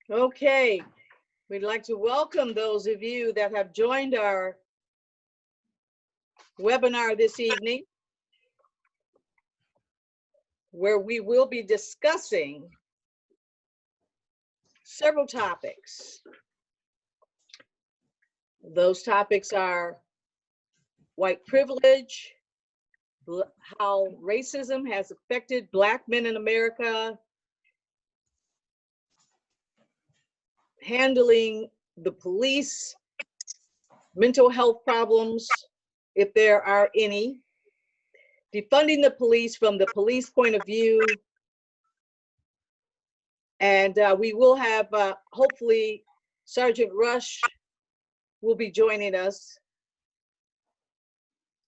Okay, we'd like to welcome those of you that have joined our webinar this evening, where we will be discussing several topics. Those topics are white privilege, how racism has affected Black men in America, handling the police, mental health problems, if there are any, defunding the police from the police point of view, and we will have, hopefully, Sergeant Rush will be joining us,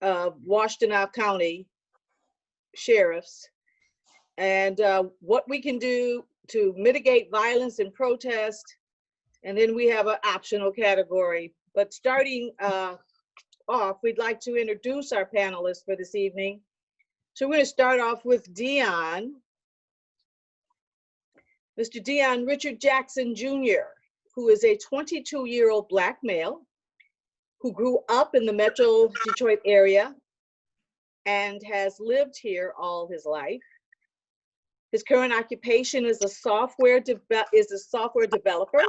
Washtenaw County sheriffs, and what we can do to mitigate violence and protest. And then we have an optional category. But starting off, we'd like to introduce our panelists for this evening. So we're going to start off with Dion. Mr. Dion Richard Jackson Jr., who is a 22-year-old Black male who grew up in the Metro Detroit area and has lived here all his life. His current occupation is a software developer,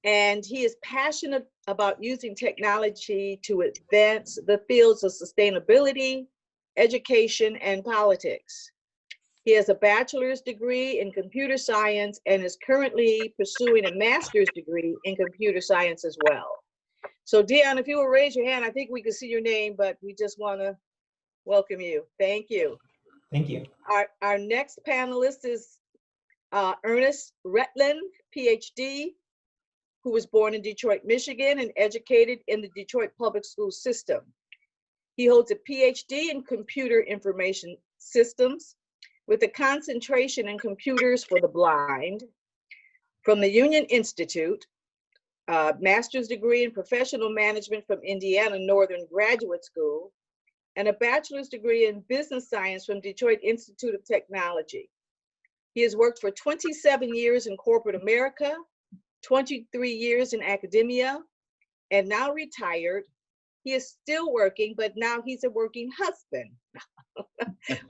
and he is passionate about using technology to advance the fields of sustainability, education, and politics. He has a bachelor's degree in computer science and is currently pursuing a master's degree in computer science as well. So Dion, if you will raise your hand, I think we can see your name, but we just want to welcome you. Thank you. Thank you. Our next panelist is Ernest Retland, PhD, who was born in Detroit, Michigan, and educated in the Detroit public school system. He holds a PhD in computer information systems with a concentration in computers for the blind from the Union Institute, master's degree in professional management from Indiana Northern Graduate School, and a bachelor's degree in business science from Detroit Institute of Technology. He has worked for 27 years in corporate America, 23 years in academia, and now retired. He is still working, but now he's a working husband,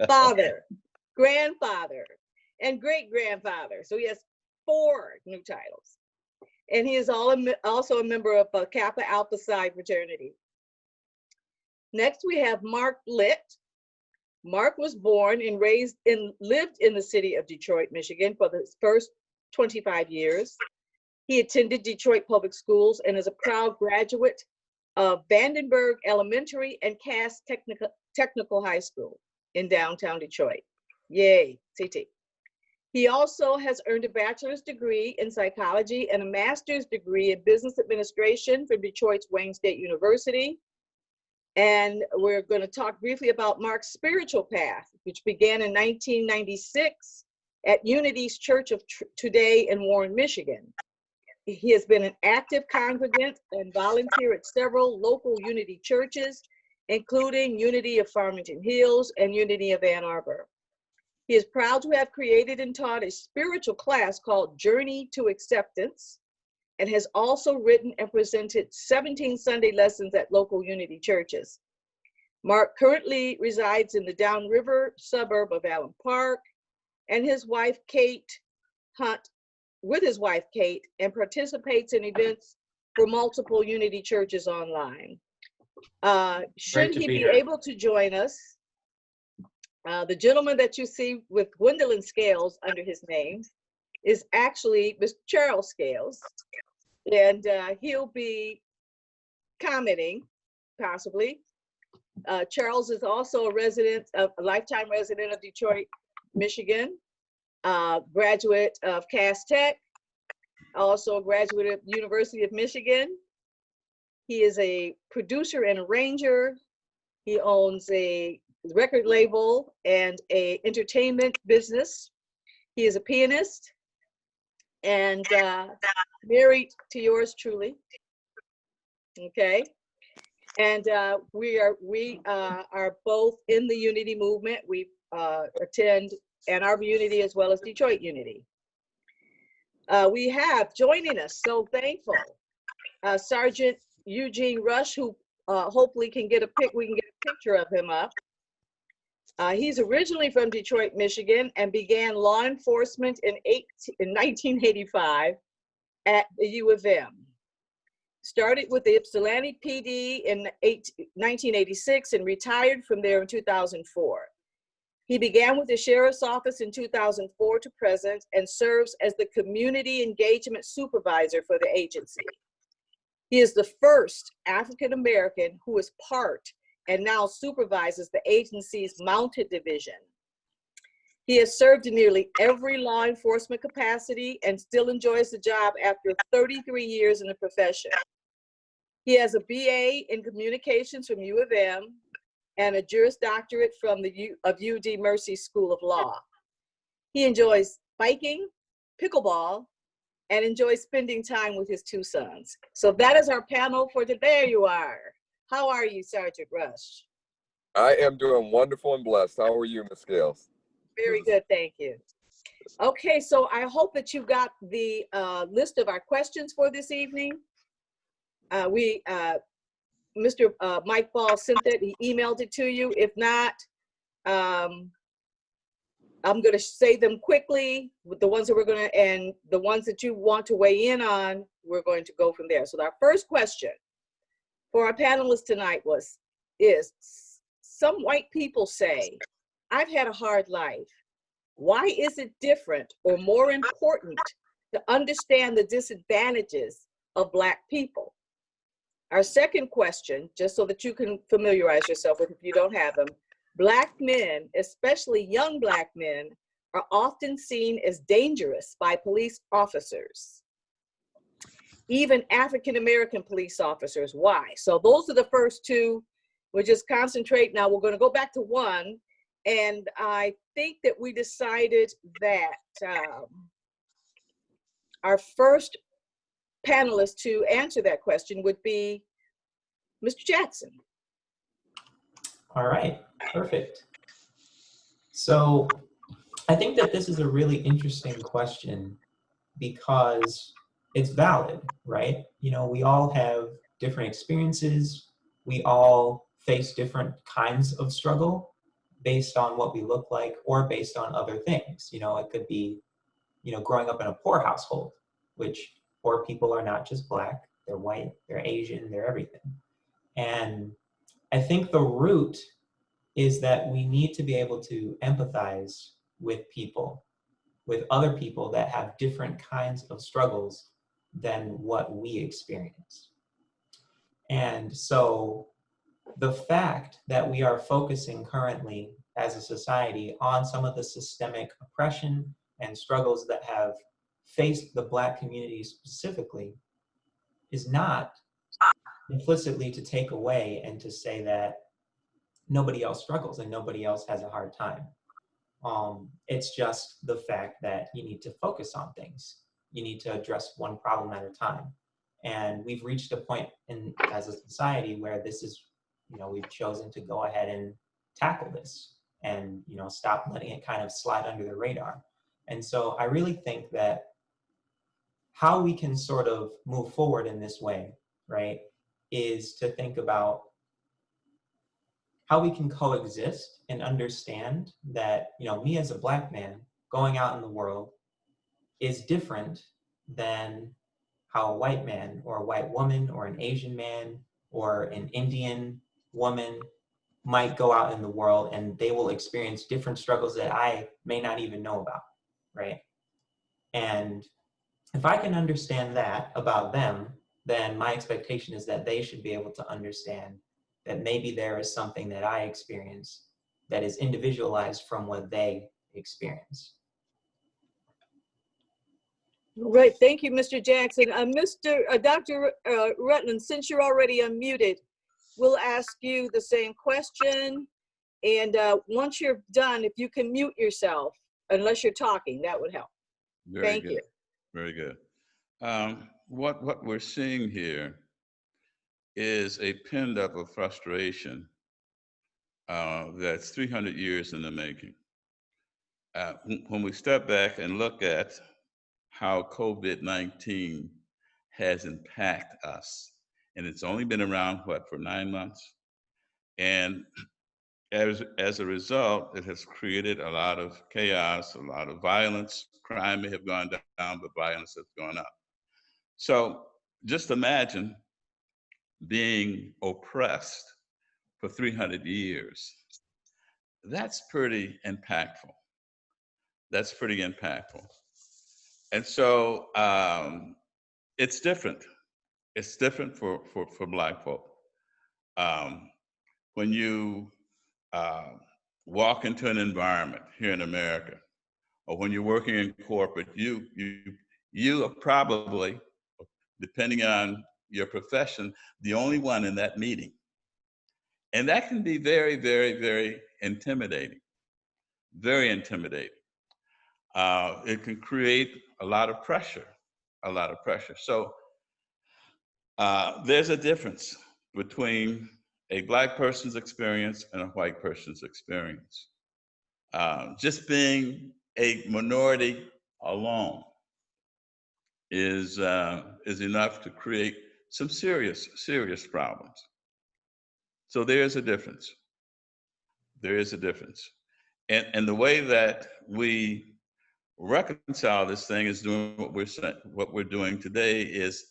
father, grandfather, and great-grandfather. So he has 4 new titles. And he is also a member of Kappa Alpha Psi fraternity. Next, we have Mark Litt. Mark was born and lived in the city of Detroit, Michigan for the first 25 years. He attended Detroit Public Schools and is a proud graduate of Vandenberg Elementary and Cass Technical High School in downtown Detroit. Yay, CT. He also has earned a bachelor's degree in psychology and a master's degree in business administration from Detroit's Wayne State University. And we're going to talk briefly about Mark's spiritual path, which began in 1996 at Unity's Church of Today in Warren, Michigan. He has been an active congregant and volunteer at several local Unity churches, including Unity of Farmington Hills and Unity of Ann Arbor. He is proud to have created and taught a spiritual class called Journey to Acceptance, and has also written and presented 17 Sunday lessons at local Unity churches. Mark currently resides in the downriver suburb of Allen Park, and his wife, Kate, and participates in events for multiple Unity churches online. Should he be able to join us, the gentleman that you see with Gwendolyn Scales under his name is actually Mr. Charles Scales, and he'll be commenting, possibly. Charles is also a lifetime resident of Detroit, Michigan, graduate of Cass Tech, also a graduate of University of Michigan. He is a producer and arranger. He owns a record label and a entertainment business. He is a pianist and married to yours truly. Okay, and we are both in the Unity movement. We attend Ann Arbor Unity as well as Detroit Unity. We have joining us, so thankful, Sergeant Eugene Rush, who hopefully can get we can get a picture of him up. He's originally from Detroit, Michigan, and began law enforcement in 1985 at the U of M. Started with the Ypsilanti PD in 1986 and retired from there in 2004. He began with the Sheriff's Office in 2004 to present and serves as the Community Engagement Supervisor for the agency. He is the first African American who is part and now supervises the agency's Mounted Division. He has served in nearly every law enforcement capacity and still enjoys the job after 33 years in the profession. He has a BA in communications from U of M and a Juris Doctorate from the UD Mercy School of Law. He enjoys biking, pickleball, and enjoys spending time with his two sons. So that is our panel for today. There you are. How are you, Sergeant Rush? I am doing wonderful and blessed. How are you, Ms. Scales? Very good, thank you. Okay, so I hope that you got the list of our questions for this evening. Mr. Mike Ball sent it, he emailed it to you. If not, I'm going to say them quickly with the ones that we're going to, and the ones that you want to weigh in on, we're going to go from there. So our first question for our panelists tonight is some white people say, I've had a hard life. Why is it different or more important to understand the disadvantages of Black people? Our second question, just so that you can familiarize yourself with if you don't have them, Black men, especially young Black men, are often seen as dangerous by police officers. Even African-American police officers, why? So those are the first two. We'll just concentrate. Now we're going to go back to one. And I think that we decided that our first panelist to answer that question would be Mr. Jackson. All right, perfect. So I think that this is a really interesting question because it's valid, right? You know, we all have different experiences. We all face different kinds of struggle based on what we look like or based on other things. You know, it could be, you know, growing up in a poor household, which poor people are not just Black, they're white, they're Asian, they're everything. And I think the root is that we need to be able to empathize with people, with other people that have different kinds of struggles than what we experience. And so the fact that we are focusing currently as a society on some of the systemic oppression and struggles that have faced the Black community specifically is not implicitly to take away and to say that nobody else struggles and nobody else has a hard time. It's just the fact that you need to focus on things. You need to address one problem at a time. And we've reached a point as a society where this is, you know, we've chosen to go ahead and tackle this and, you know, stop letting it kind of slide under the radar. And so I really think that how we can sort of move forward in this way, right, is to think about how we can coexist and understand that, you know, me as a Black man going out in the world is different than how a white man or a white woman or an Asian man or an Indian woman might go out in the world, and they will experience different struggles that I may not even know about, right? And if I can understand that about them, then my expectation is that they should be able to understand that maybe there is something that I experience that is individualized from what they experience. Right, thank you, Mr. Jackson. Dr. Rutland, since you're already unmuted, we'll ask you the same question. And once you're done, if you can mute yourself, unless you're talking, that would help. Thank you. Very good. What we're seeing here is a pinned-up of frustration that's 300 years in the making. When we step back and look at how COVID-19 has impacted us. And it's only been around, what, for 9 months? And as a result, it has created a lot of chaos, a lot of violence. Crime may have gone down, but violence has gone up. So just imagine being oppressed for 300 years. That's pretty impactful. That's pretty impactful. And so it's different. It's different for Black folk. When you walk into an environment here in America, or when you're working in corporate, you are probably, depending on your profession, the only one in that meeting. And that can be very, very, very intimidating. Very intimidating. It can create a lot of pressure, a lot of pressure. So there's a difference between a Black person's experience and a white person's experience. Just being a minority alone is enough to create some serious, serious problems. So there's a difference. There is a difference. And the way that we reconcile this thing is doing what we're doing today is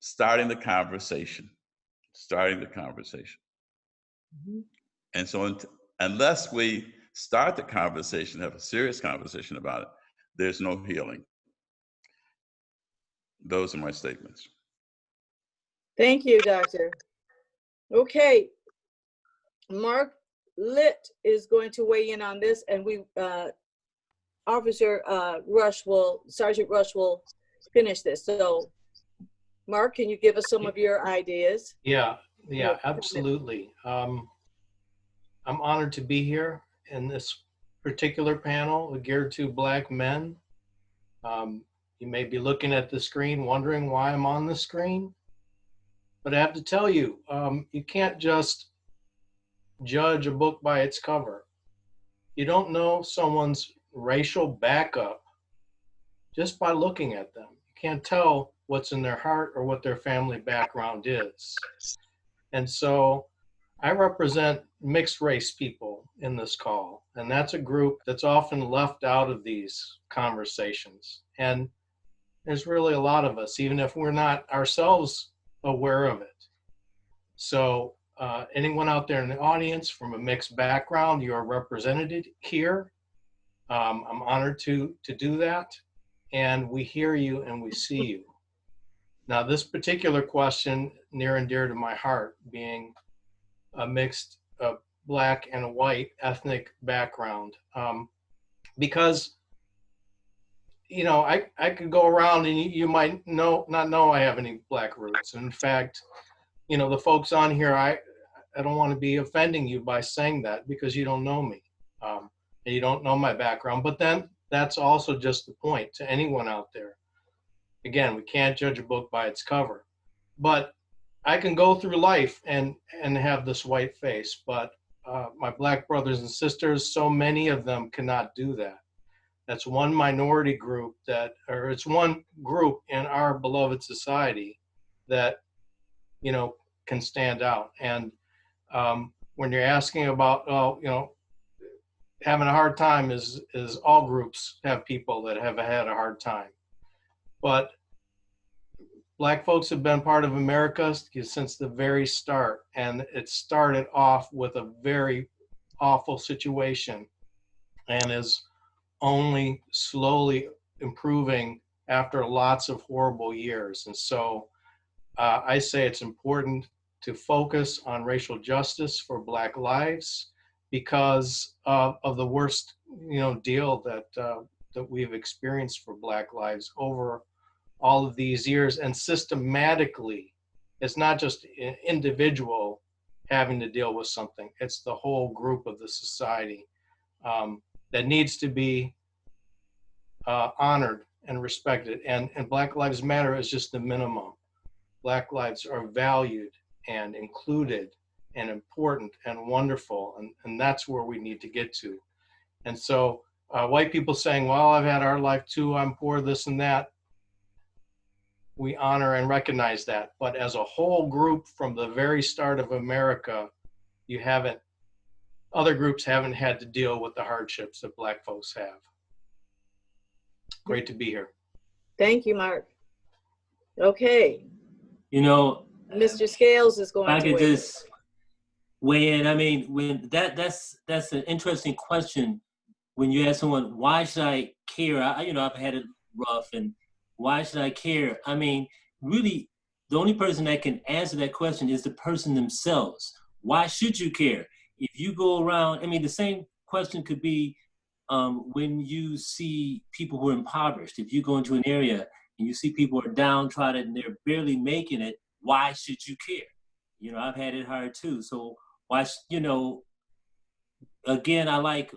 starting the conversation. And so unless we start the conversation, have a serious conversation about it, there's no healing. Those are my statements. Thank you, Doctor. Okay, Mark Litt is going to weigh in on this, and Sergeant Rush will finish this. So, Mark, can you give us some of your ideas? Yeah, absolutely. I'm honored to be here in this particular panel geared to Black men. You may be looking at the screen wondering why I'm on the screen, but I have to tell you, you can't just judge a book by its cover. You don't know someone's racial backup just by looking at them. You can't tell what's in their heart or what their family background is. And so I represent mixed race people in this call, and that's a group that's often left out of these conversations. And there's really a lot of us, even if we're not ourselves aware of it. So anyone out there in the audience from a mixed background, you are represented here. I'm honored to do that. And we hear you and we see you. Now, this particular question, near and dear to my heart, being a mixed Black and white ethnic background, because you know, I could go around and you might not know I have any Black roots. In fact, you know, the folks on here, I don't want to be offending you by saying that because you don't know me and you don't know my background. But then that's also just the point to anyone out there. Again, we can't judge a book by its cover, but I can go through life and have this white face, but my Black brothers and sisters, so many of them cannot do that. That's one minority group it's one group in our beloved society that, you know, can stand out. And when you're asking about, you know, having a hard time is all groups have people that have had a hard time. But Black folks have been part of America since the very start. And it started off with a very awful situation and is only slowly improving after lots of horrible years. And so I say it's important to focus on racial justice for Black lives because of the worst, you know, deal that we've experienced for Black lives over all of these years. And systematically, it's not just an individual having to deal with something, it's the whole group of the society that needs to be honored and respected. And Black Lives Matter is just the minimum. Black lives are valued and included and important and wonderful. And that's where we need to get to. And so white people saying, well, I've had our life too, I'm poor, this and that. We honor and recognize that. But as a whole group from the very start of America, other groups haven't had to deal with the hardships that Black folks have. Great to be here. Thank you, Mark. Okay, You know, Mr. Scales is going I to could weigh in. just weigh in. I mean, when that's an interesting question. When you ask someone, why should I care? I've had it rough, and why should I care? I mean, really, the only person that can answer that question is the person themselves. Why should you care? If you go around, I mean, the same question could be when you see people who are impoverished. If you go into an area and you see people who are downtrodden and they're barely making it, why should you care? I've had it hard too. So why, again, I like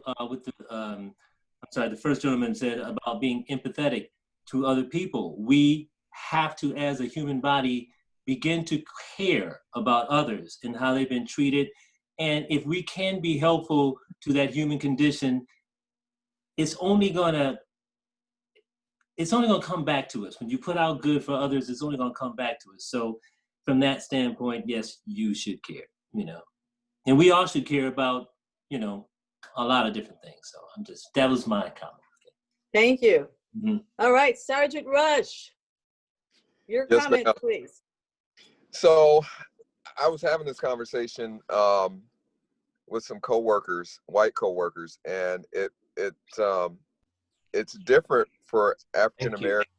the first gentleman said about being empathetic to other people. We have to, as a human body, begin to care about others and how they've been treated. And if we can be helpful to that human condition, it's only gonna come back to us. When you put out good for others, it's only gonna come back to us. So from that standpoint, yes, you should care, and we all should care about, a lot of different things. So that was my comment. Thank you. Mhm. All right, Sergeant Rush, your Yes, comment, ma'am. please. So I was having this conversation with some coworkers, white coworkers, and it's different for African Americans,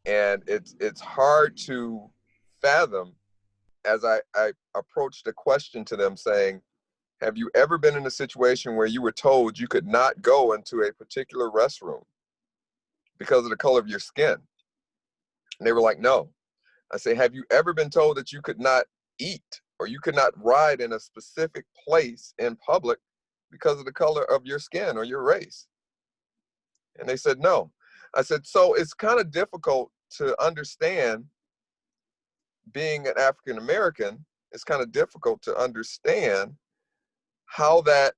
and it's hard to fathom as I approached a question to them saying, have you ever been in a situation where you were told you could not go into a particular restroom because of the color of your skin? And they were like, no. I say, have you ever been told that you could not eat or you could not ride in a specific place in public because of the color of your skin or your race? And they said, no. I said, so it's kind of difficult to understand being an African American. It's kind of difficult to understand how that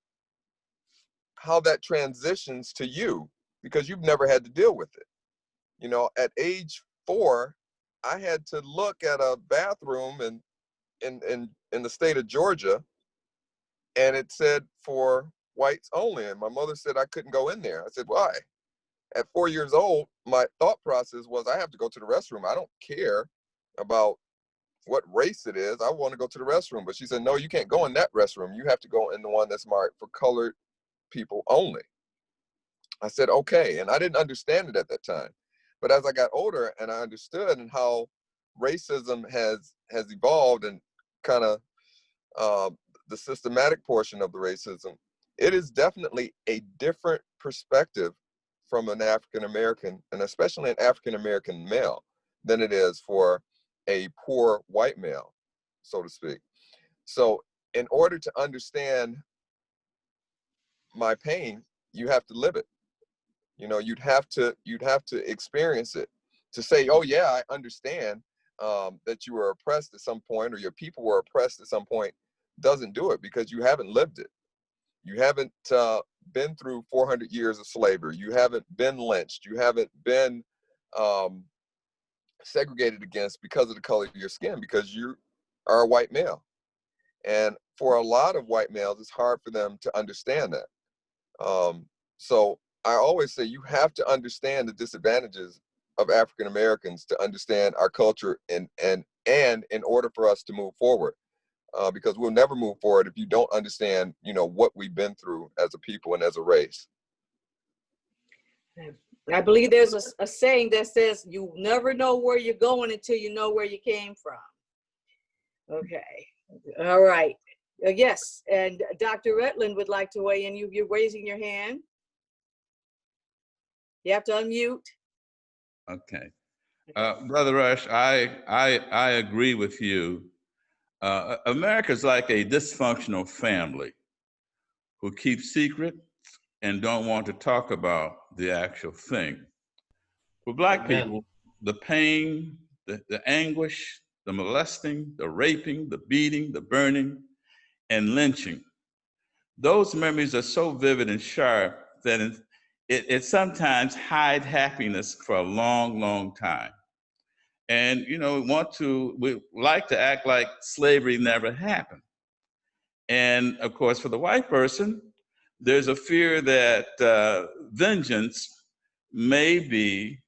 transitions to you because you've never had to deal with it. At age 4, I had to look at a bathroom in the state of Georgia, and it said for whites only, and my mother said I couldn't go in there. I said, why? At 4 years old, my thought process was I have to go to the restroom. I don't care about what race it is. I want to go to the restroom. But she said, no, you can't go in that restroom. You have to go in the one that's marked for colored people only. I said, okay. And I didn't understand it at that time. But as I got older and I understood and how racism has evolved and kind of the systematic portion of the racism, it is definitely a different perspective from an African American, and especially an African American male, than it is for a poor white male, so to speak. So in order to understand my pain, you have to live it. You'd have to experience it to say, oh yeah, I understand that you were oppressed at some point or your people were oppressed at some point. Doesn't do it because you haven't lived it. You haven't been through 400 years of slavery. You haven't been lynched. You haven't been segregated against because of the color of your skin, because you are a white male. And for a lot of white males, it's hard for them to understand that. So I always say you have to understand the disadvantages of African Americans to understand our culture and in order for us to move forward. Because we'll never move forward if you don't understand, what we've been through as a people and as a race. I believe there's a saying that says you never know where you're going until you know where you came from. Okay. All right. Yes. And Dr. Retland would like to weigh in. You're raising your hand. You have to unmute. Okay. Brother Rush, I agree with you. America's like a dysfunctional family who keep secret and don't want to talk about the actual thing. For Black Amen. people, the pain, the anguish, the molesting, the raping, the beating, the burning, and lynching, those memories are so vivid and sharp that it sometimes hide happiness for a long, long time. And, you know, we like to act like slavery never happened. And of course, for the white person, there's a fear that vengeance may be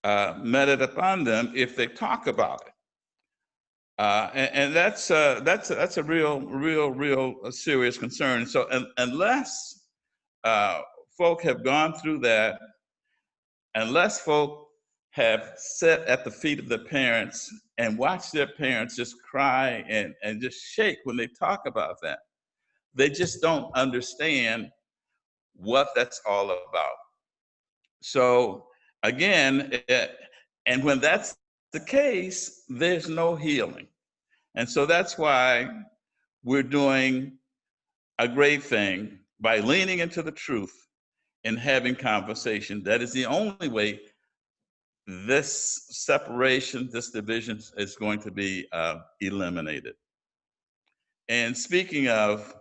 meted upon them if they talk about it. And that's a real serious concern. So unless folk have gone through that, unless folk have sat at the feet of their parents and watched their parents just cry and just shake when they talk about that, they just don't understand what that's all about. So again, and when that's the case, there's no healing. And so that's why we're doing a great thing by leaning into the truth and having conversation. That is the only way this separation, this division is going to be eliminated. And speaking of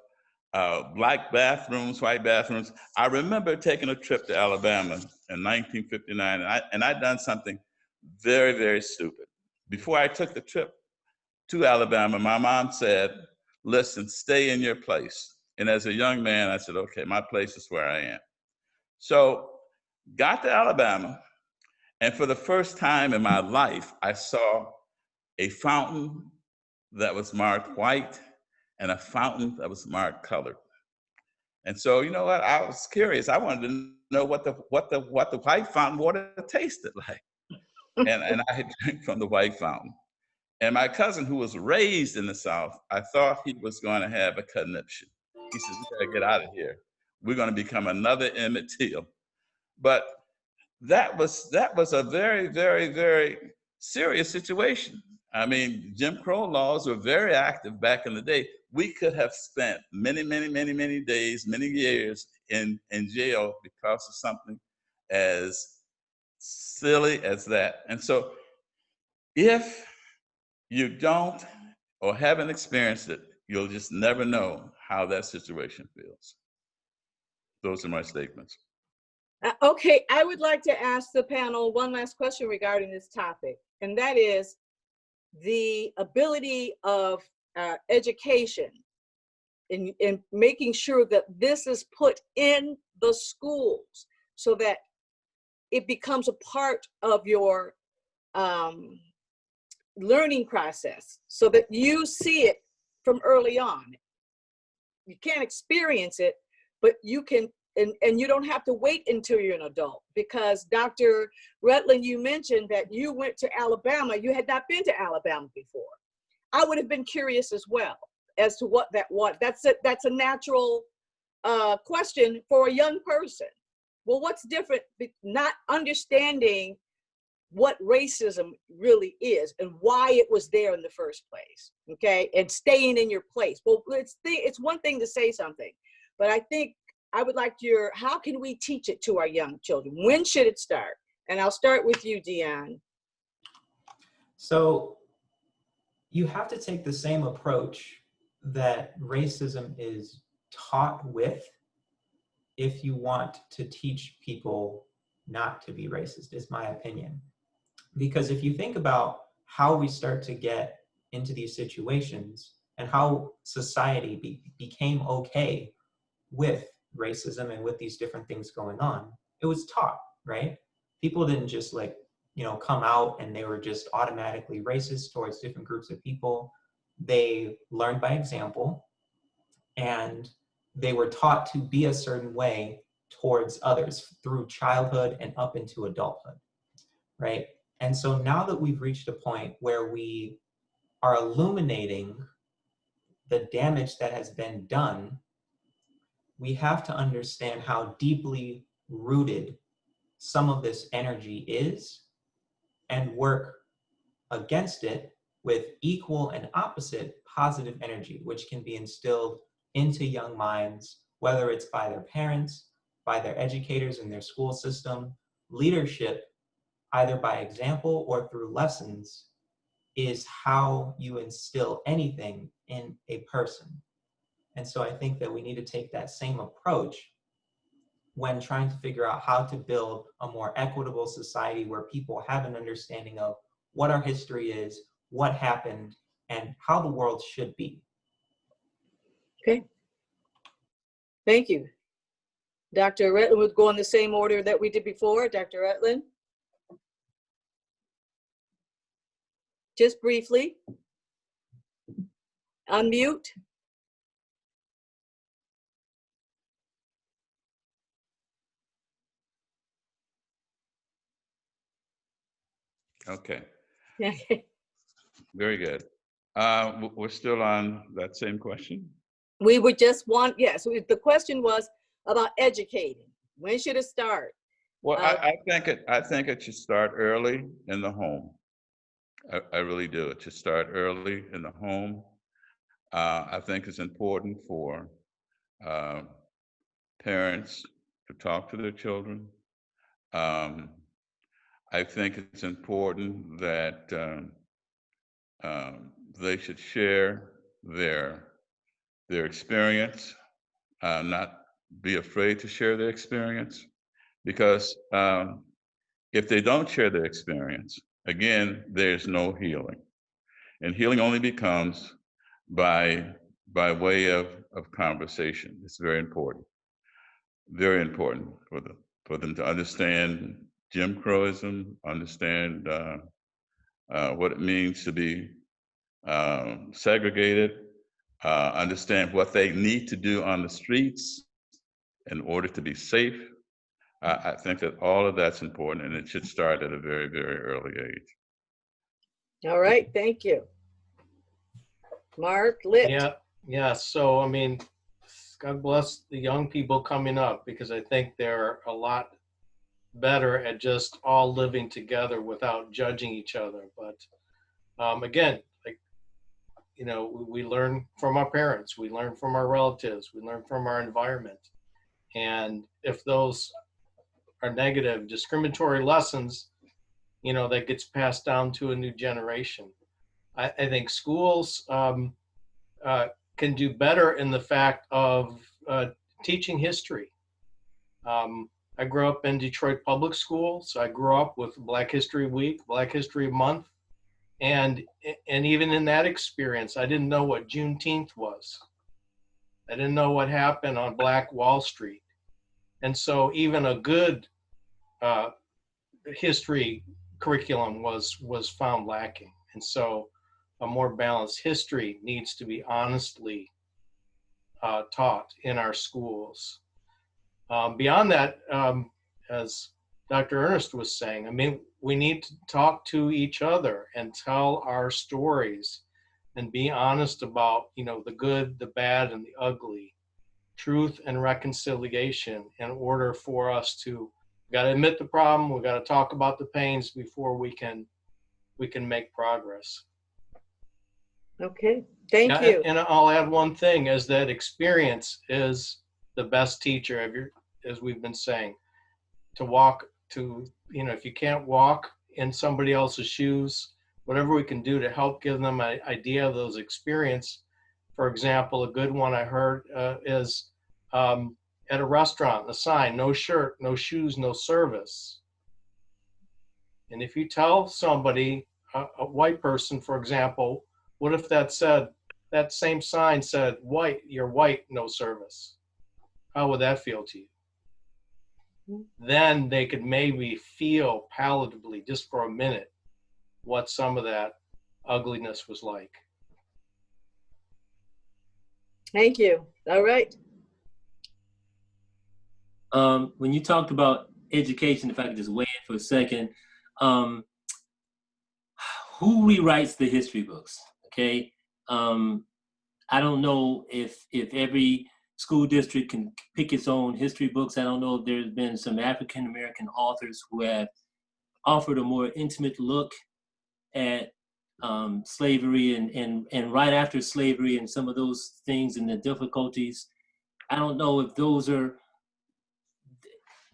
black bathrooms, white bathrooms, I remember taking a trip to Alabama in 1959, and I'd done something very, very stupid. Before I took the trip to Alabama, my mom said, listen, stay in your place. And as a young man, I said, okay, my place is where I am. So got to Alabama, and for the first time in my life, I saw a fountain that was marked white and a fountain that was marked colored. And so, you know what? I was curious. I wanted to know what the white fountain water tasted like. And I had drank from the white fountain. And my cousin, who was raised in the South, I thought he was going to have a conniption. He said, "We gotta get out of here. We're going to become another Emmett Till." But that was a very, very, very serious situation. I mean, Jim Crow laws were very active back in the day. We could have spent many, many, many, many days, many years in jail because of something as silly as that. And so if you don't or haven't experienced it, you'll just never know how that situation feels. Those are my statements. Okay, I would like to ask the panel one last question regarding this topic, and that is the ability of education in making sure that this is put in the schools so that it becomes a part of your learning process, so that you see it from early on. You can't experience it, but you can. And you don't have to wait until you're an adult, because Dr. Rutland, you mentioned that you went to Alabama. You had not been to Alabama before. I would have been curious as well as to what that was. That's a natural question for a young person. Well, what's different? Not understanding what racism really is and why it was there in the first place, okay? And staying in your place. Well, it's one thing to say something, but I think I would like how can we teach it to our young children? When should it start? And I'll start with you, Dion. So you have to take the same approach that racism is taught with if you want to teach people not to be racist, is my opinion. Because if you think about how we start to get into these situations and how society became okay with racism and with these different things going on, it was taught, right? People didn't just come out and they were just automatically racist towards different groups of people. They learned by example, and they were taught to be a certain way towards others through childhood and up into adulthood, right? And so now that we've reached a point where we are illuminating the damage that has been done, we have to understand how deeply rooted some of this energy is and work against it with equal and opposite positive energy, which can be instilled into young minds, whether it's by their parents, by their educators in their school system. Leadership, either by example or through lessons, is how you instill anything in a person. And so I think that we need to take that same approach when trying to figure out how to build a more equitable society where people have an understanding of what our history is, what happened, and how the world should be. Okay. Thank you. Dr. Retland would go in the same order that we did before. Dr. Retland? Just briefly. Unmute. Okay, Okay. very good. We're still on that same question? We would just want, yes, the question was about educating. When should it start? Well, I think it should start early in the home. I really do. It should start early in the home. I think it's important for parents to talk to their children. I think it's important that they should share their experience, not be afraid to share their experience, because if they don't share their experience, again, there's no healing, and healing only becomes by way of conversation. It's very important for them to understand Jim Crowism, understand what it means to be segregated, understand what they need to do on the streets in order to be safe. I think that all of that's important, and it should start at a very, very early age. All right, thank you. Mark Litt. Yeah. So, I mean, God bless the young people coming up, because I think they're a lot better at just all living together without judging each other. But again, like, you know, we learn from our parents, we learn from our relatives, we learn from our environment. And if those are negative, discriminatory lessons, you know, that gets passed down to a new generation. I think schools can do better in the fact of teaching history. I grew up in Detroit Public School, so I grew up with Black History Week, Black History Month, and even in that experience, I didn't know what Juneteenth was. I didn't know what happened on Black Wall Street. And so even a good history curriculum was found lacking. And so a more balanced history needs to be honestly taught in our schools. Beyond that, as Dr. Ernest was saying, I mean, we need to talk to each other and tell our stories and be honest about, you know, the good, the bad, and the ugly, truth and reconciliation, in order for us to, we got to admit the problem, we got to talk about the pains before we can make progress. Okay, thank you. And I'll add one thing, is that experience is the best teacher, as we've been saying. To walk, to, you know, if you can't walk in somebody else's shoes, whatever we can do to help give them an idea of those experience. For example, a good one I heard is at a restaurant, the sign, no shirt, no shoes, no service. And if you tell somebody, a white person, for example, what if that same sign said, white, you're white, no service? How would that feel to you? Then they could maybe feel palatably, just for a minute, what some of that ugliness was like. Thank you. All right. When you talked about education, if I could just weigh in for a second, who rewrites the history books? Okay, I don't know if every school district can pick its own history books. I don't know if there's been some African American authors who have offered a more intimate look at slavery and right after slavery and some of those things and the difficulties. I don't know if those are,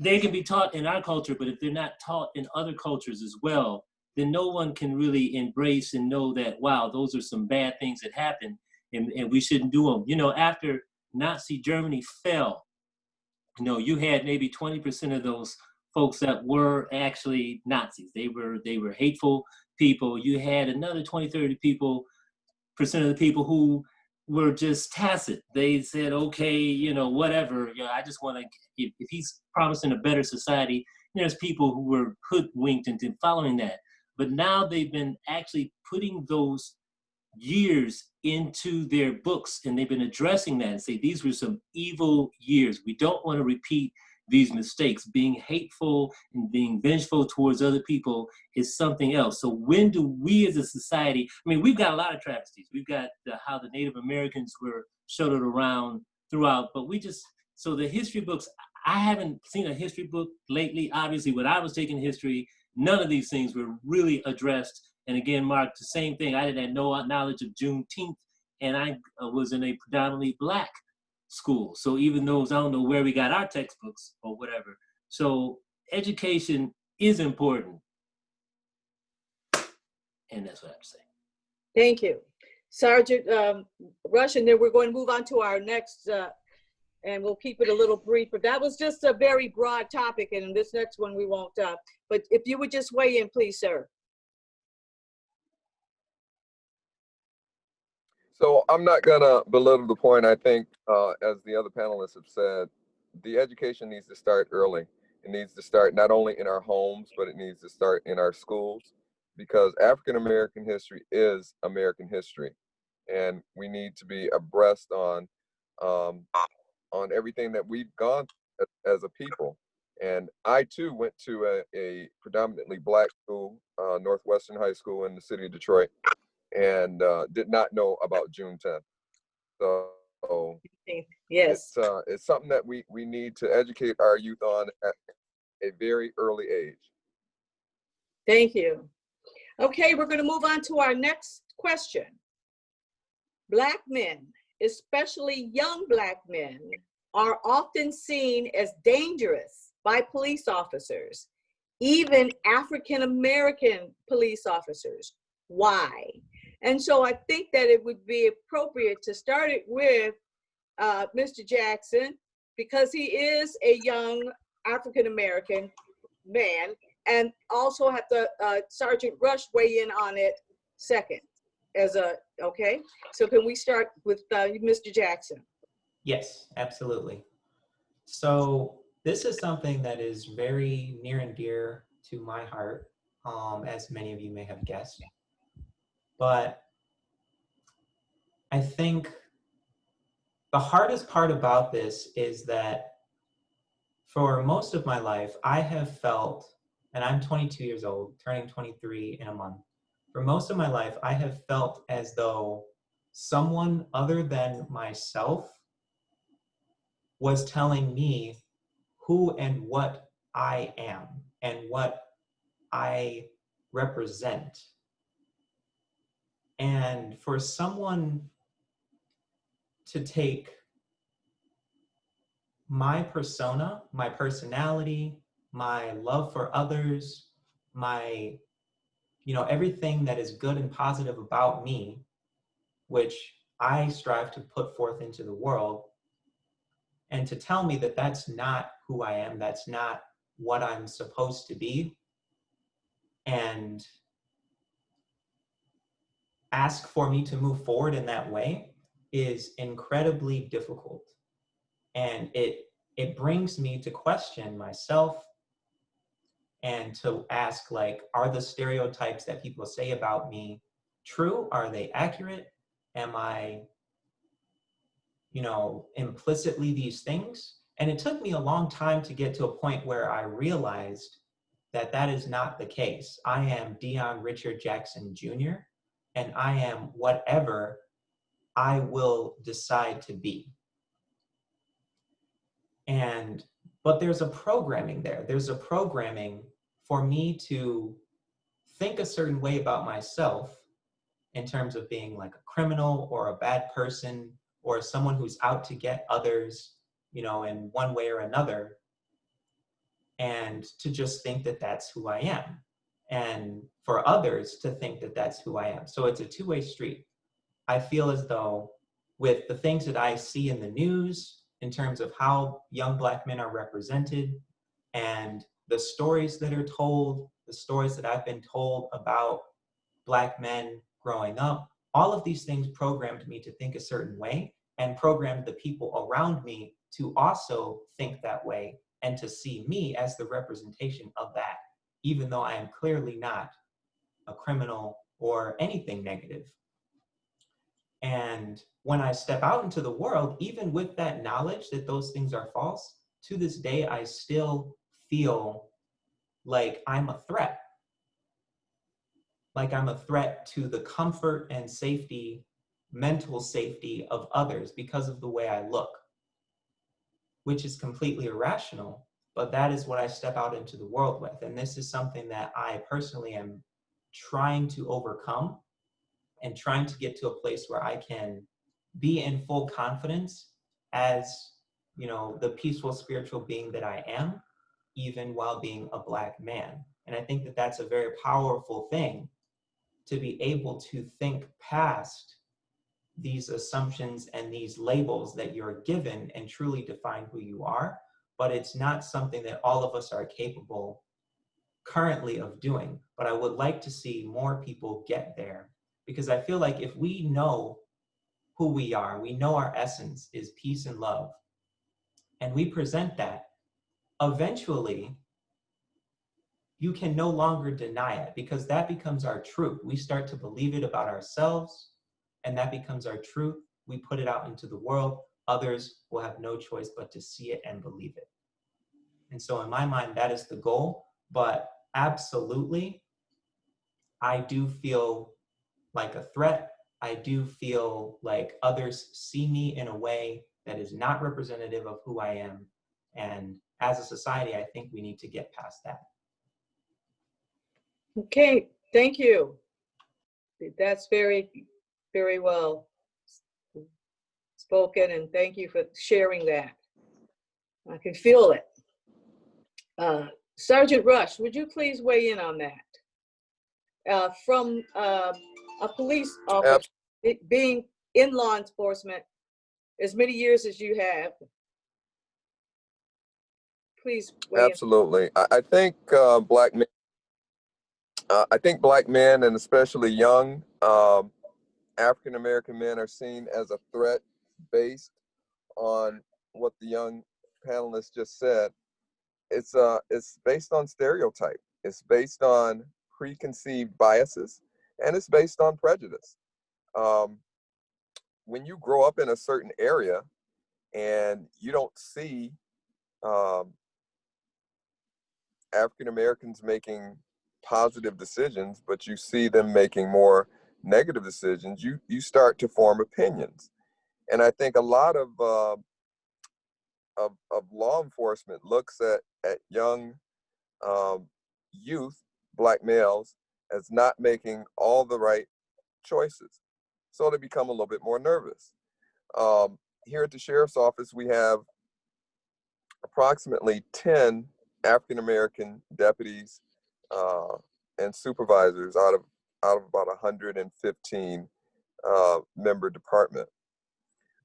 they can be taught in our culture, but if they're not taught in other cultures as well, then no one can really embrace and know that, wow, those are some bad things that happened and we shouldn't do them. You know, after Nazi Germany fell, you know, you had maybe 20% of those folks that were actually Nazis. They were hateful people. You had another 20, 30% of the people who were just tacit. They said, okay, you know, whatever. You know, I just want to. If he's promising a better society, there's people who were hoodwinked into following that. But now they've been actually putting those years into their books, and they've been addressing that and say these were some evil years. We don't want to repeat these mistakes. Being hateful and being vengeful towards other people is something else. So when do we as a society, I mean, we've got a lot of travesties. We've got how the Native Americans were shuttled around throughout, but so the history books, I haven't seen a history book lately. Obviously, when I was taking history, none of these things were really addressed. And again, Mark, the same thing. I didn't have no knowledge of Juneteenth, and I was in a predominantly Black school. So even those, I don't know where we got our textbooks or whatever. So education is important. And that's what I have to say. Thank you. Sergeant Rush, and then we're going to move on to our next, and we'll keep it a little brief, but that was just a very broad topic, and this next one we won't, but if you would just weigh in, please, sir. So I'm not gonna belittle the point. I think, as the other panelists have said, the education needs to start early. It needs to start not only in our homes, but it needs to start in our schools, because African American history is American history, and we need to be abreast on everything that we've gone as a people. And I too went to a predominantly Black school, Northwestern High School in the city of Detroit, and did not know about June 10th. So Yes. it's something that we need to educate our youth on at a very early age. Thank you. Okay, we're going to move on to our next question. Black men, especially young Black men, are often seen as dangerous by police officers, even African American police officers. Why? And so I think that it would be appropriate to start it with Mr. Jackson, because he is a young African American man, and also have to Sergeant Rush weigh in on it second. Okay, so can we start with Mr. Jackson? Yes, absolutely. So this is something that is very near and dear to my heart, as many of you may have guessed. But I think the hardest part about this is that for most of my life, I have felt, and I'm 22 years old, turning 23 in a month. For most of my life, I have felt as though someone other than myself was telling me who and what I am and what I represent. And for someone to take my persona, my personality, my love for others, my, everything that is good and positive about me, which I strive to put forth into the world, and to tell me that that's not who I am, that's not what I'm supposed to be, and ask for me to move forward in that way is incredibly difficult. And it brings me to question myself and to ask, like, are the stereotypes that people say about me true? Are they accurate? Am I, implicitly these things? And it took me a long time to get to a point where I realized that that is not the case. I am Dion Richard Jackson Jr., and I am whatever I will decide to be. But there's a programming there. There's a programming for me to think a certain way about myself in terms of being like a criminal or a bad person or someone who's out to get others, in one way or another, and to just think that that's who I am. And for others to think that that's who I am. So it's a two-way street. I feel as though with the things that I see in the news, in terms of how young Black men are represented and the stories that are told, the stories that I've been told about Black men growing up. All of these things programmed me to think a certain way and programmed the people around me to also think that way and to see me as the representation of that, even though I am clearly not a criminal or anything negative. And when I step out into the world, even with that knowledge that those things are false, to this day, I still feel like I'm a threat. Like I'm a threat to the comfort and safety, mental safety of others because of the way I look, which is completely irrational, but that is what I step out into the world with. And this is something that I personally am trying to overcome and trying to get to a place where I can be in full confidence as, you know, the peaceful spiritual being that I am, even while being a Black man. And I think that that's a very powerful thing, to be able to think past these assumptions and these labels that you're given and truly define who you are. But it's not something that all of us are capable currently of doing. But I would like to see more people get there, because I feel like if we know who we are, we know our essence is peace and love, and we present that, eventually you can no longer deny it, because that becomes our truth. We start to believe it about ourselves, and that becomes our truth. We put it out into the world. Others will have no choice but to see it and believe it. And so in my mind, that is the goal. But absolutely, I do feel like a threat. I do feel like others see me in a way that is not representative of who I am. And as a society, I think we need to get past that. Okay, thank you. That's very, very well spoken, and thank you for sharing that. I can feel it. Sergeant Rush, would you please weigh in on that? From a police officer, being in law enforcement as many years as you have, please weigh in. Absolutely. I think Black men. I think Black men, and especially young African American men, are seen as a threat based on what the young panelists just said. It's based on stereotype. It's based on preconceived biases, and it's based on prejudice. When you grow up in a certain area and you don't see African Americans making positive decisions, but you see them making more negative decisions, you start to form opinions. And I think a lot of law enforcement looks at young youth, Black males, as not making all the right choices. So they become a little bit more nervous. Here at the Sheriff's Office, we have approximately 10 African American deputies and supervisors out of about 115 member department.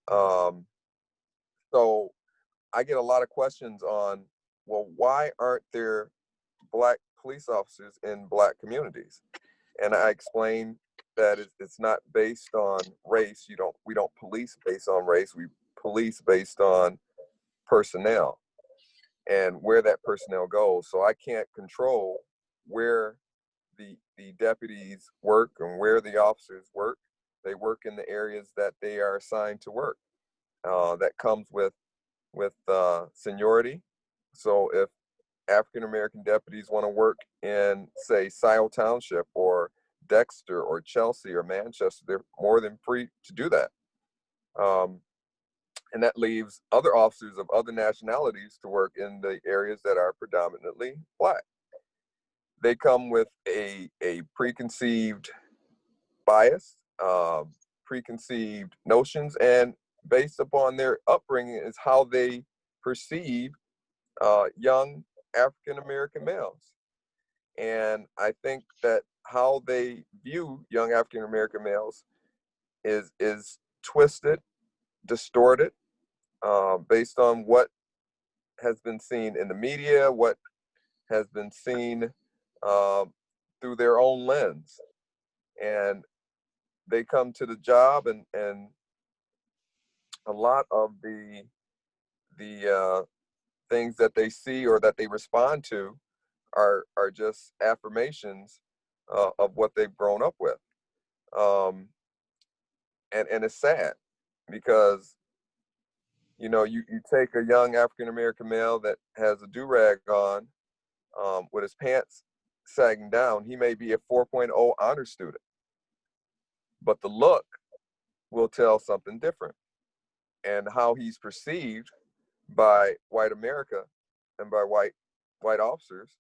So I get a lot of questions on, well, why aren't there Black police officers in Black communities? And I explain that it's not based on race. We don't police based on race. We police based on personnel and where that personnel goes. So I can't control where the deputies work and where the officers work. They work in the areas that they are assigned to work. That comes with seniority. So if African American deputies want to work in, say, Scioto Township or Dexter or Chelsea or Manchester, they're more than free to do that. And that leaves other officers of other nationalities to work in the areas that are predominantly Black. They come with a preconceived bias, preconceived notions, and based upon their upbringing is how they perceive young African American males. And I think that how they view young African American males is twisted, distorted, based on what has been seen in the media, what has been seen through their own lens. And they come to the job, and a lot of the things that they see or that they respond to are just affirmations of what they've grown up with. And it's sad because, you know, you take a young African American male that has a do-rag on, with his pants sagging down. He may be a 4.0 honor student, but the look will tell something different. And how he's perceived by white America and by white officers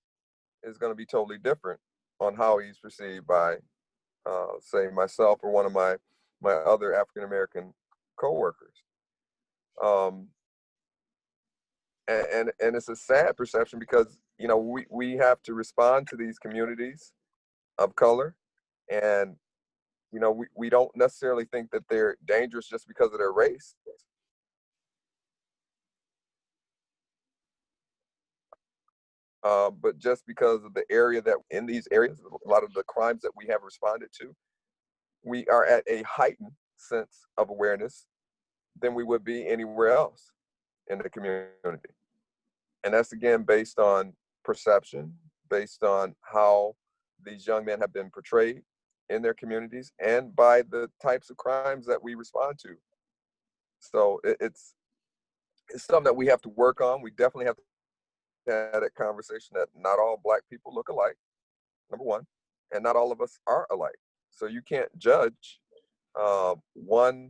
is going to be totally different on how he's perceived by, say, myself or one of my other African American coworkers. And it's a sad perception because, you know, we have to respond to these communities of color, and, you know, we don't necessarily think that they're dangerous just because of their race. But just because of the area that in these areas, a lot of the crimes that we have responded to, we are at a heightened sense of awareness than we would be anywhere else in the community. And that's, again, based on perception, based on how these young men have been portrayed in their communities, and by the types of crimes that we respond to. So it's something that we have to work on. We definitely have to have that conversation that not all Black people look alike, number one, and not all of us are alike. So you can't judge one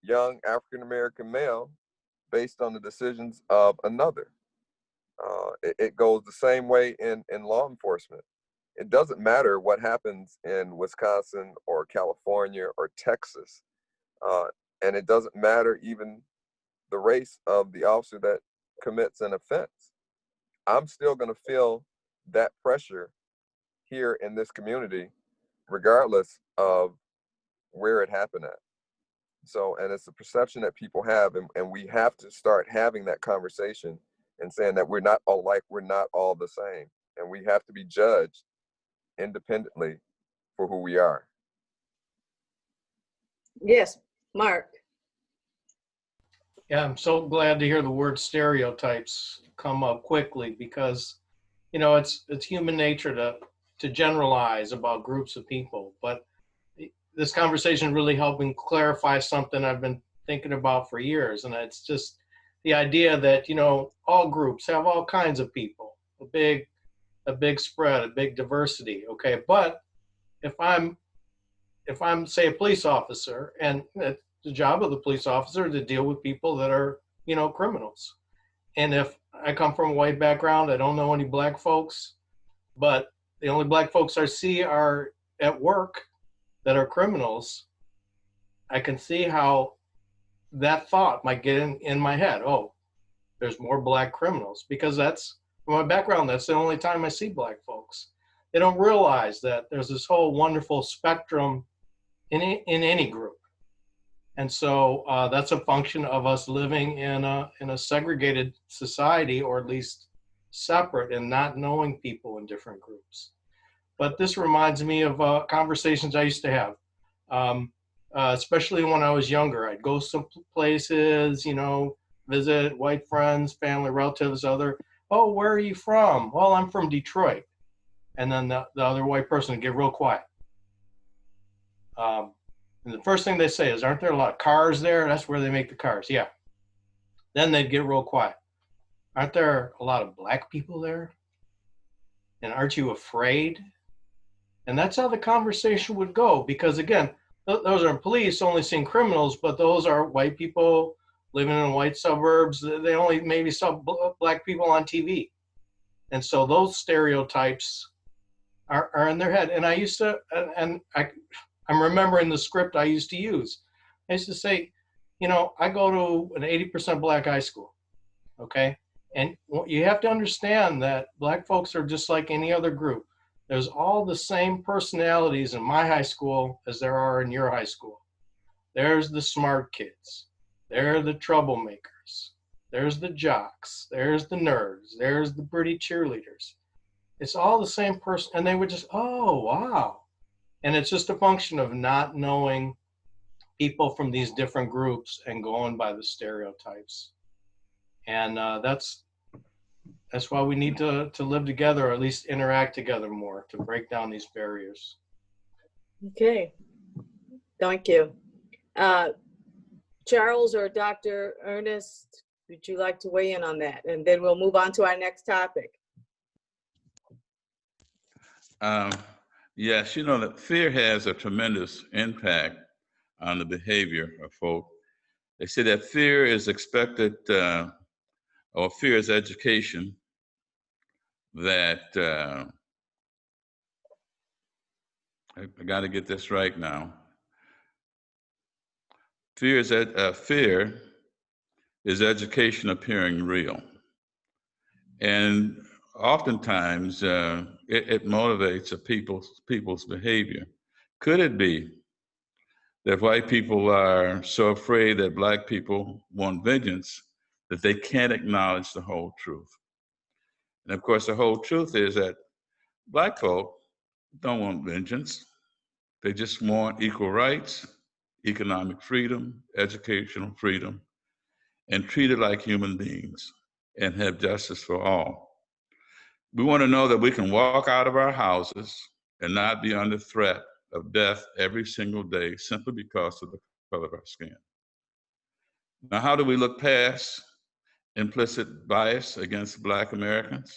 young African American male based on the decisions of another. It goes the same way in law enforcement. It doesn't matter what happens in Wisconsin or California or Texas. And it doesn't matter even the race of the officer that commits an offense. I'm still going to feel that pressure here in this community, regardless of where it happened at. So, and it's a perception that people have, and we have to start having that conversation and saying that we're not all alike, we're not all the same, and we have to be judged independently for who we are. Yes, Mark. Yeah, I'm so glad to hear the word stereotypes come up quickly, because, you know, it's human nature to generalize about groups of people. But this conversation really helped me clarify something I've been thinking about for years, and it's just the idea that, you know, all groups have all kinds of people, a big spread, a big diversity. Okay, but if I'm say a police officer, and it's the job of the police officer to deal with people that are, you know, criminals. And if I come from a white background, I don't know any Black folks, but the only Black folks I see are at work that are criminals, I can see how that thought might get in my head. Oh, there's more Black criminals, because that's, from my background, that's the only time I see Black folks. They don't realize that there's this whole wonderful spectrum in any group. And so that's a function of us living in a segregated society, or at least separate, and not knowing people in different groups. But this reminds me of conversations I used to have, especially when I was younger. I'd go some places, you know, visit white friends, family, relatives, oh, where are you from? Well, I'm from Detroit. And then the other white person would get real quiet. And the first thing they say is, aren't there a lot of cars there? That's where they make the cars. Yeah. Then they'd get real quiet. Aren't there a lot of Black people there? And aren't you afraid? And that's how the conversation would go, because, again, those are police only seeing criminals, but those are white people living in white suburbs. They only maybe saw Black people on TV. And so those stereotypes are in their head. And I used to, I'm remembering the script I used to use. I used to say, you know, I go to an 80% Black high school, okay? And you have to understand that Black folks are just like any other group. There's all the same personalities in my high school as there are in your high school. There's the smart kids. They're the troublemakers. there's the jocks, there's the nerds, there's the pretty cheerleaders. It's all the same person. And they would just, oh, wow. And it's just a function of not knowing people from these different groups and going by the stereotypes. And that's why we need to live together, or at least interact together more, to break down these barriers. Okay, thank you. Charles or Dr. Ernest, would you like to weigh in on that? And then we'll move on to our next topic. Yes, you know that fear has a tremendous impact on the behavior of folk. They say that fear is expected, or fear is education, that I got to get this right now. Fear is education appearing real. And oftentimes it motivates people's behavior. Could it be that white people are so afraid that Black people want vengeance that they can't acknowledge the whole truth? And of course, the whole truth is that Black folk don't want vengeance. They just want equal rights, economic freedom, educational freedom, and treated like human beings and have justice for all. We want to know that we can walk out of our houses and not be under threat of death every single day simply because of the color of our skin. Now, how do we look past implicit bias against Black Americans?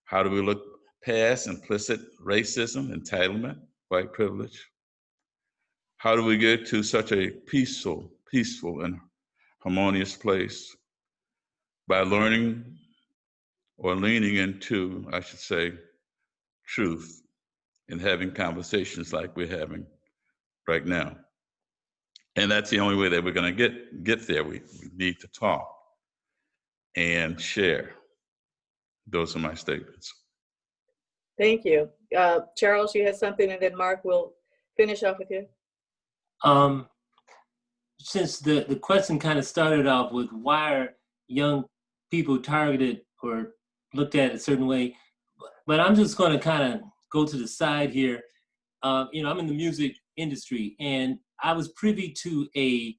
How do we look past implicit racism, entitlement, white privilege? How do we get to such a peaceful and harmonious place? By learning, or leaning into, I should say, truth, and having conversations like we're having right now. And that's the only way that we're going to get there. We need to talk and share. Those are my statements. Thank you. Charles, you had something, and then Mark will finish off with you. Since the question kind of started off with why are young people targeted or looked at a certain way, but I'm just going to kind of go to the side here. I'm in the music industry, and I was privy to a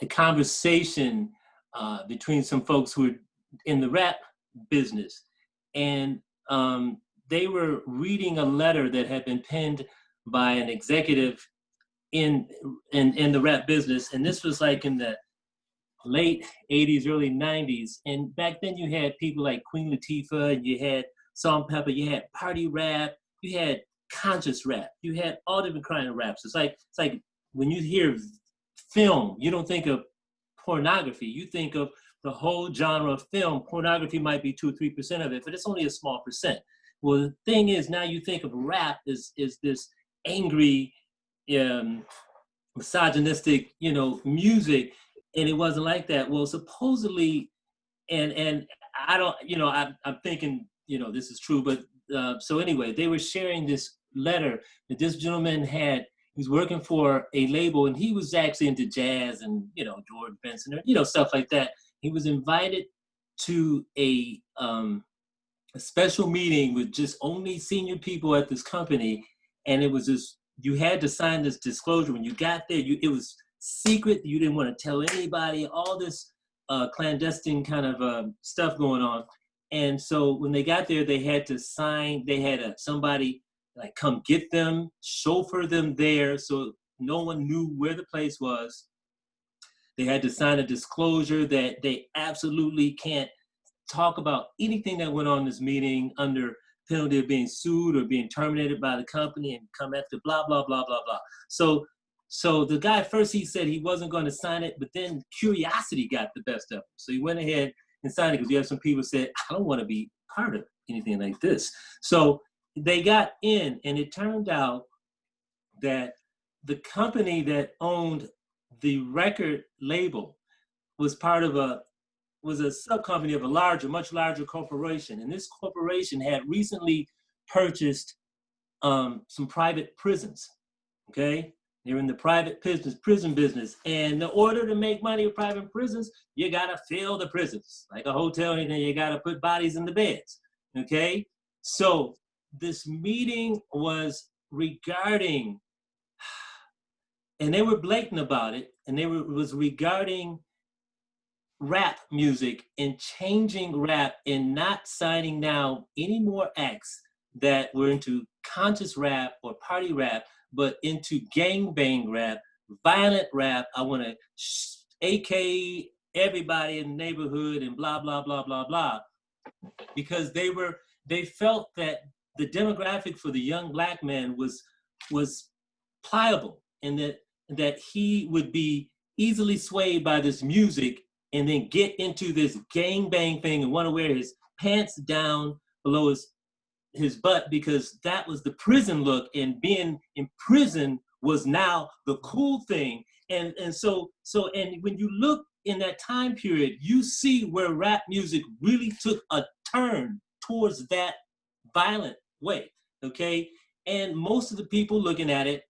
conversation between some folks who are in the rap business, and they were reading a letter that had been penned by an executive in the rap business, and this was like in the late 80s, early 90s. And back then you had people like Queen Latifah, and you had Salt-N-Pepa, you had party rap, you had conscious rap, you had all different kind of raps. It's like when you hear film, you don't think of pornography, you think of the whole genre of film. Pornography might be 2 or 3% of it, but it's only a small percent. Well, the thing is, now you think of rap is this angry, misogynistic, music, and it wasn't like that. Well, supposedly, and I don't, I'm thinking, this is true, but so anyway, they were sharing this letter that this gentleman had. He was working for a label, and he was actually into jazz and, George Benson, stuff like that. He was invited to a special meeting with just only senior people at this company, and it was this. You had to sign this disclosure when you got there. it was secret. You didn't want to tell anybody. All this clandestine kind of stuff going on. And so when they got there, they had to sign. They had somebody like come get them, chauffeur them there, so no one knew where the place was. They had to sign a disclosure that they absolutely can't talk about anything that went on in this meeting under penalty of being sued or being terminated by the company and come after blah, blah, blah, blah, blah. So the guy first, he said he wasn't going to sign it, but then curiosity got the best of him. So he went ahead and signed it because you have some people said, I don't want to be part of anything like this. So they got in, and it turned out that the company that owned the record label was a sub-company of a much larger corporation. And this corporation had recently purchased some private prisons, okay? They're in the private prison business. And in order to make money with private prisons, you gotta fill the prisons. Like a hotel, and you gotta put bodies in the beds, okay? So this meeting was regarding, and they were blatant about it, and it was regarding rap music and changing rap and not signing down any more acts that were into conscious rap or party rap, but into gangbang rap, violent rap. I want to AK everybody in the neighborhood and blah, blah, blah, blah, blah. Because they felt that the demographic for the young black man was pliable, and that he would be easily swayed by this music and then get into this gangbang thing and want to wear his pants down below his butt, because that was the prison look, and being in prison was now the cool thing. And so when you look in that time period, you see where rap music really took a turn towards that violent way, okay? And most of the people looking at it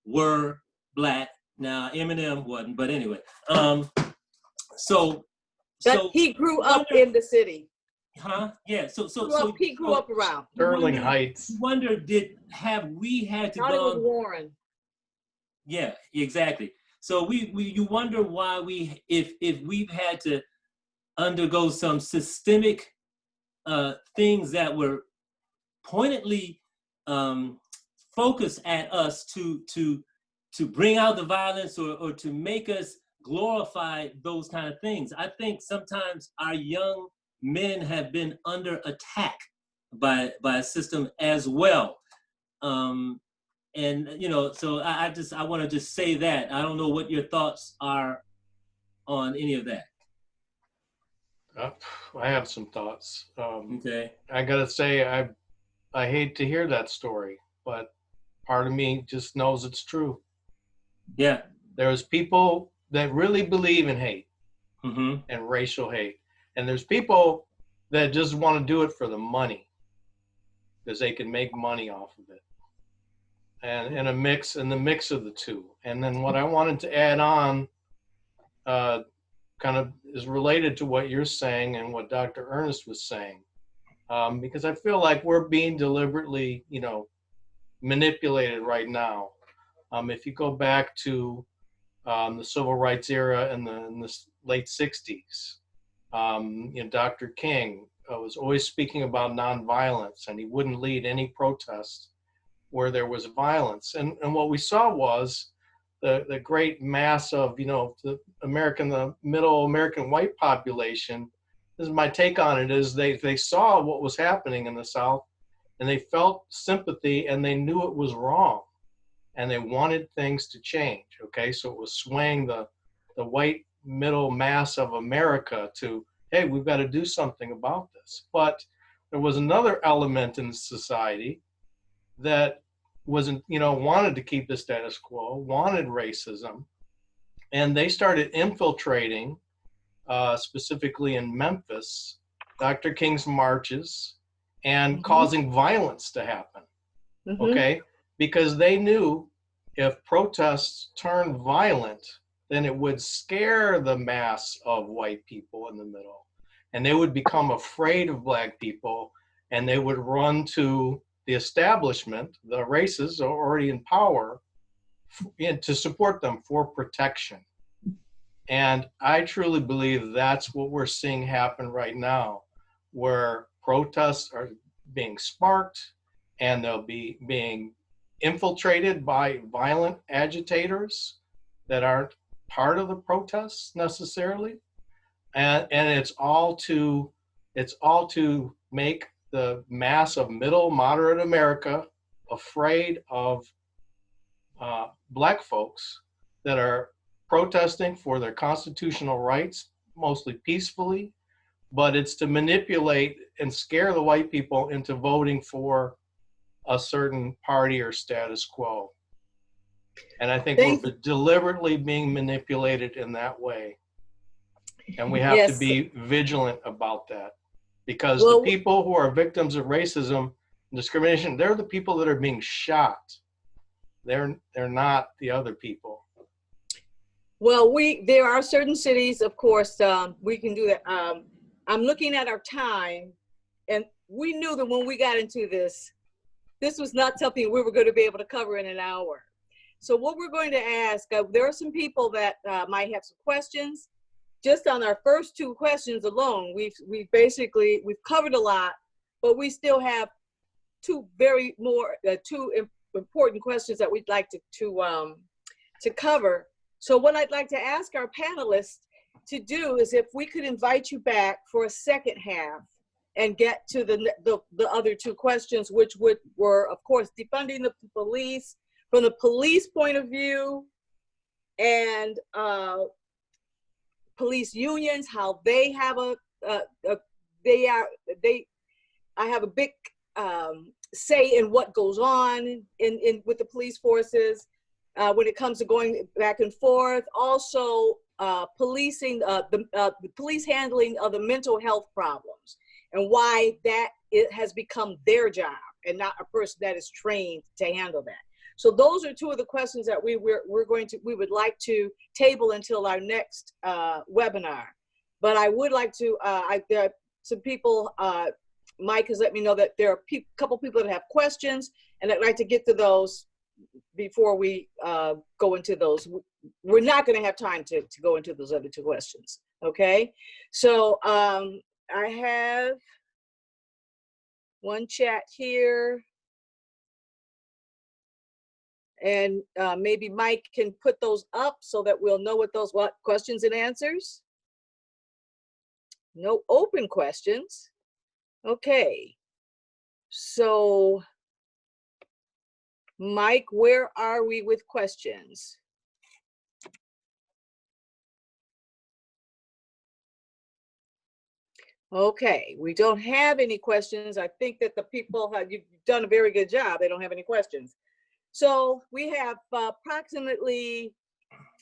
were Black. Now, Eminem wasn't, but anyway. But he grew up in the city. Huh? Yeah. He grew up around Sterling Heights. Wonder, have we had to Not it was go? Warren. Yeah, exactly. So you wonder why if we've had to undergo some systemic things that were pointedly focused at us to bring out the violence or to make us glorify those kind of things. I think sometimes our young men have been under attack by a system as well. And so I want to just say that. I don't know what your thoughts are on any of that. I have some thoughts. Okay. I gotta say, I hate to hear that story, but part of me just knows it's true. Yeah. There's people that really believe in hate Mm-hmm. and racial hate. And there's people that just want to do it for the money, because they can make money off of it. And in the mix of the two. And then what I wanted to add on kind of is related to what you're saying and what Dr. Ernest was saying. Because I feel like we're being deliberately, manipulated right now. If you go back to the civil rights era in the late 60s, Dr. King was always speaking about nonviolence, and he wouldn't lead any protest where there was violence. And what we saw was the great mass of, the middle American white population. This is my take on it, is they saw what was happening in the South, and they felt sympathy, and they knew it was wrong, and they wanted things to change. Okay, so it was swaying the white middle mass of America to, hey, we've got to do something about this. But there was another element in society that wasn't, wanted to keep the status quo, wanted racism, and they started infiltrating, specifically in Memphis, Dr. King's marches, and causing violence to happen. Mhm. Okay, because they knew if protests turned violent, then it would scare the mass of white people in the middle, and they would become afraid of Black people, and they would run to the establishment, the races are already in power, to support them for protection. And I truly believe that's what we're seeing happen right now, where protests are being sparked, and they'll be being infiltrated by violent agitators that aren't part of the protests necessarily. And it's all to make the mass of middle moderate America afraid of Black folks that are protesting for their constitutional rights, mostly peacefully, but it's to manipulate and scare the white people into voting for a certain party or status quo. And I think we're deliberately being manipulated in that way. And we have to be vigilant about that, because the people who are victims of racism and discrimination, they're the people that are being shot. They're not the other people. Well, there are certain cities, of course, we can do that. I'm looking at our time, and we knew that when we got into this was not something we were going to be able to cover in an hour. So what we're going to ask, there are some people that might have some questions. Just on our first two questions alone, we've covered a lot, but we still have two important questions that we'd like to cover. So what I'd like to ask our panelists to do is if we could invite you back for a second half and get to the other two questions, which were, of course, defunding the police from the police point of view, and police unions, how they have I have a big say in what goes on with the police forces when it comes to going back and forth. Also, policing the police handling of the mental health problems, and why it has become their job and not a person that is trained to handle that. So those are two of the questions that we would like to table until our next webinar. But I would like to, there are some people, Mike has let me know that there are a couple people that have questions, and I'd like to get to those before we go into those. We're not going to have time to go into those other two questions, okay? So I have one chat here. And maybe Mike can put those up so that we'll know what questions and answers. No open questions. Okay. So, Mike, where are we with questions? Okay, we don't have any questions. I think that the people you've done a very good job. They don't have any questions. So we have approximately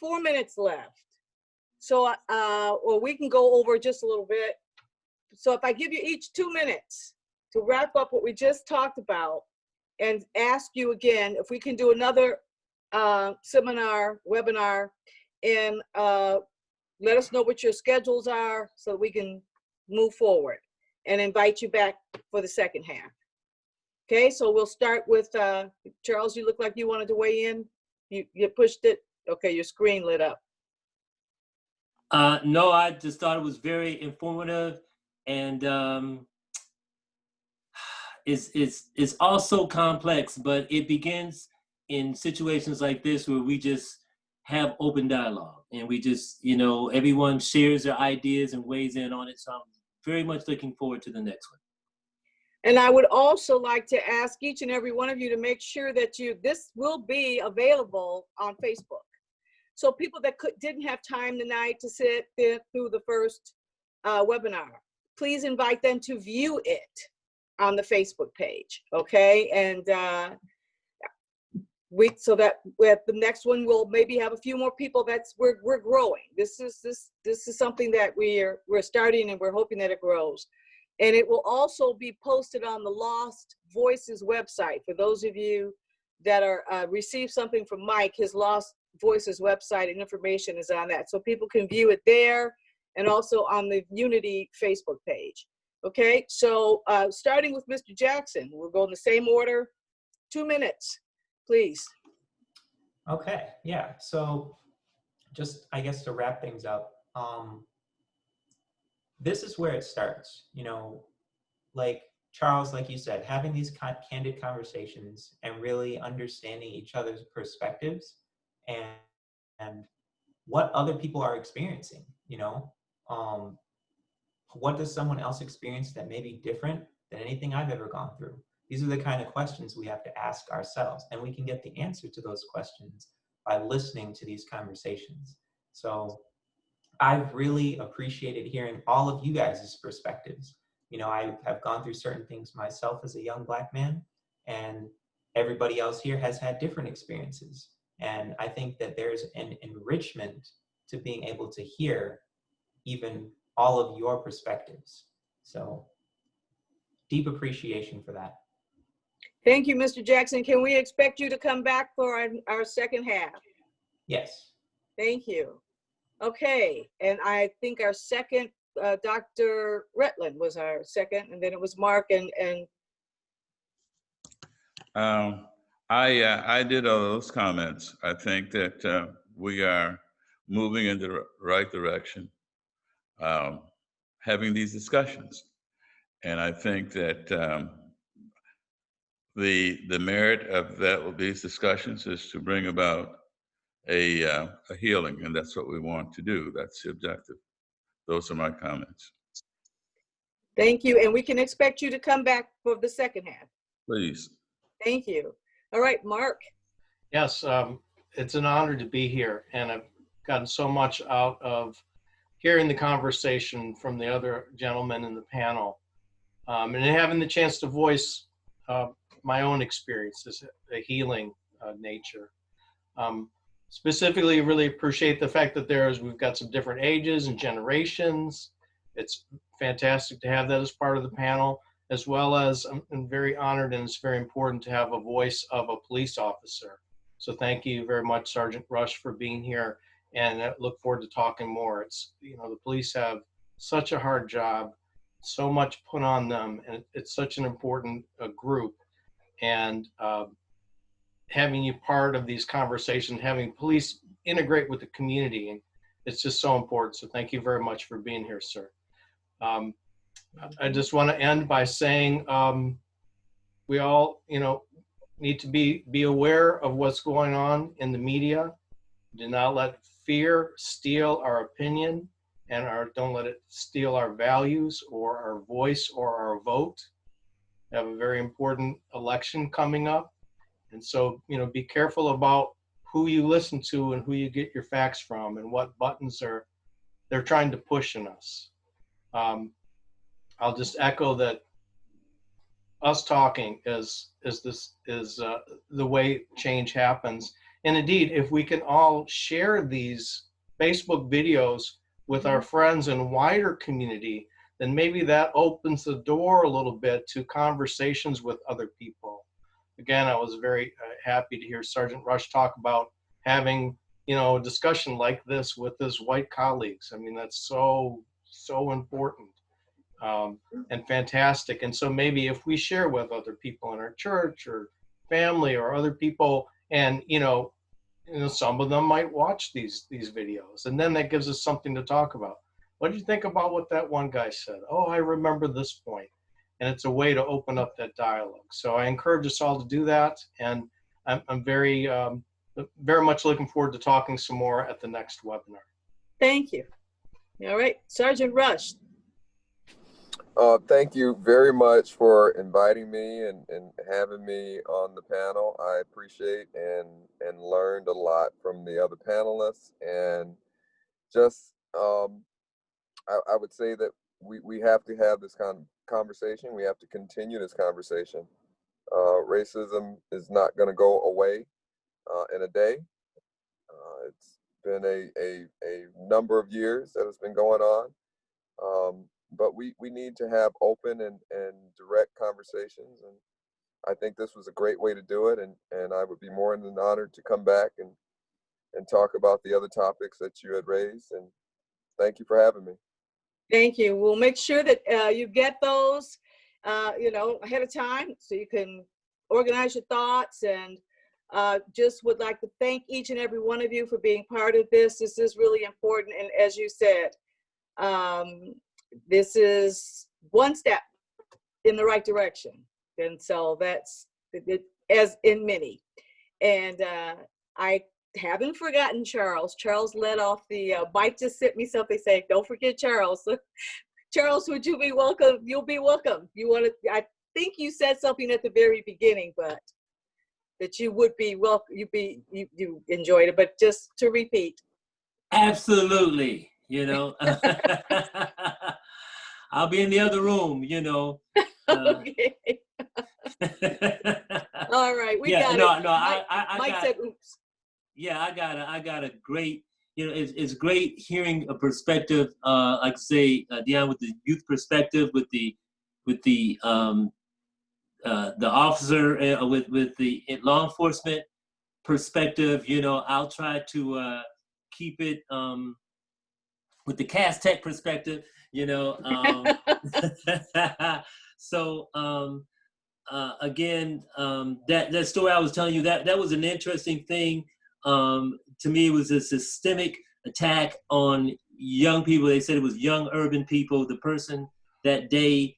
4 minutes left. So, or we can go over just a little bit. So if I give you each 2 minutes to wrap up what we just talked about and ask you again, if we can do another webinar, and let us know what your schedules are so we can move forward and invite you back for the second half. Okay, so we'll start with Charles. You look like you wanted to weigh in. You pushed it. Okay, your screen lit up. No, I just thought it was very informative, and it's also complex, but it begins in situations like this where we just have open dialogue, and we just, everyone shares their ideas and weighs in on it. So I'm very much looking forward to the next one. And I would also like to ask each and every one of you to make sure that this will be available on Facebook. So people that didn't have time tonight to sit through the first webinar, please invite them to view it on the Facebook page, okay? And so that with the next one, we'll maybe have a few more people. We're growing. This is something that we're starting, and we're hoping that it grows. And it will also be posted on the Lost Voices website. For those of you that are received something from Mike, his Lost Voices website and information is on that. So people can view it there and also on the Unity Facebook page. Okay, so starting with Mr. Jackson, we'll go in the same order. 2 minutes, please. Okay, yeah, so just, I guess, to wrap things up, this is where it starts, like Charles, like you said, having these candid conversations and really understanding each other's perspectives and what other people are experiencing, what does someone else experience that may be different than anything I've ever gone through? These are the kind of questions we have to ask ourselves, and we can get the answer to those questions by listening to these conversations. So I've really appreciated hearing all of you guys' perspectives. I have gone through certain things myself as a young Black man, and everybody else here has had different experiences. And I think that there's an enrichment to being able to hear even all of your perspectives. So deep appreciation for that. Thank you, Mr. Jackson. Can we expect you to come back for our second half? Yes. Thank you. Okay, and I think our second, Dr. Retland was our second, and then it was Mark and I did all those comments. I think that we are moving in the right direction, having these discussions. And I think that the merit of these discussions is to bring about a healing, and that's what we want to do. That's the objective. Those are my comments. thank you. And we can expect you to come back for the second half. Please. Thank you. All right, Mark. Yes, it's an honor to be here, and I've gotten so much out of hearing the conversation from the other gentlemen in the panel, and having the chance to voice my own experiences, a healing nature. Specifically, really appreciate the fact that we've got some different ages and generations. It's fantastic to have that as part of the panel, as well as I'm very honored, and it's very important to have a voice of a police officer. So thank you very much, Sergeant Rush, for being here, and I look forward to talking more. It's, you know, the police have such a hard job, so much put on them, and it's such an important group. And having you part of these conversations, having police integrate with the community, and it's just so important. So thank you very much for being here, sir. I just want to end by saying we all, you know, need to be aware of what's going on in the media. Do not let fear steal our opinion, and don't let it steal our values or our voice or our vote. We have a very important election coming up. And so, you know, be careful about who you listen to and who you get your facts from and what buttons they're trying to push in us. I'll just echo that us talking is the way change happens. And indeed, if we can all share these Facebook videos with our friends and wider community, then maybe that opens the door a little bit to conversations with other people. Again, I was very happy to hear Sergeant Rush talk about having, you know, a discussion like this with his white colleagues. I mean, that's so important and fantastic. And so maybe if we share with other people in our church or family or other people, and you know, some of them might watch these videos, and then that gives us something to talk about. What did you think about what that one guy said? Oh, I remember this point. And it's a way to open up that dialogue. So I encourage us all to do that. And I'm very much looking forward to talking some more at the next webinar. Thank you. All right, Sergeant Rush. Thank you very much for inviting me and having me on the panel. I appreciate and learned a lot from the other panelists. And just, I would say that we have to have this kind of conversation. We have to continue this conversation. Racism is not going to go away in a day. It's been a number of years that it's been going on. But we need to have open and direct conversations. And I think this was a great way to do it. And I would be more than honored to come back and talk about the other topics that you had raised. And thank you for having me. Thank you. We'll make sure that you get those, you know, ahead of time so you can organize your thoughts. And just would like to thank each and every one of you for being part of this. This is really important. And as you said, this is one step in the right direction. And so that's it, as in many. And I haven't forgotten Charles. Charles led off the Mike just sent me something saying, don't forget Charles. Charles, would you be welcome? You'll be welcome. You want to, I think you said something at the very beginning, but that you would be welcome. You enjoyed it, but just to repeat. Absolutely. You know, I'll be in the other room, you know. Okay. All right. We got it. Mike said, oops. Yeah, I got a great, you know, it's great hearing a perspective, like say, Deanna, with the youth perspective, with the the officer with the law enforcement perspective, you know, I'll try to keep it with the Cass Tech perspective, you know. So again, that story I was telling you, that was an interesting thing. To me, it was a systemic attack on young people. They said it was young urban people. The person that day,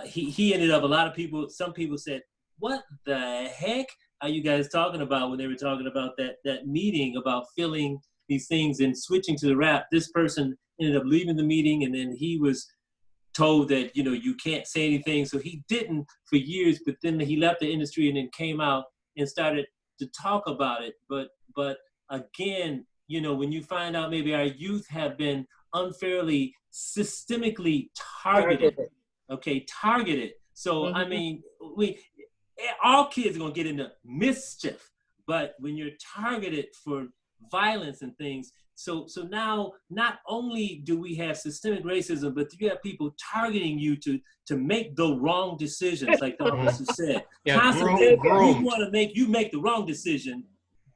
he ended up, a lot of people, some people said, what the heck are you guys talking about when they were talking about that meeting about filling these things and switching to the rap? This person ended up leaving the meeting, and then he was told that, you know, you can't say anything. So he didn't for years, but then he left the industry and then came out and started to talk about it. But again, you know, when you find out maybe our youth have been unfairly, systemically targeted. Okay, targeted. So I mean, all kids are gonna get into mischief, but when you're targeted for violence and things, so now not only do we have systemic racism, but you have people targeting you to make the wrong decisions, like the officer said. Yeah, Constantly, groomed. you make the wrong decision.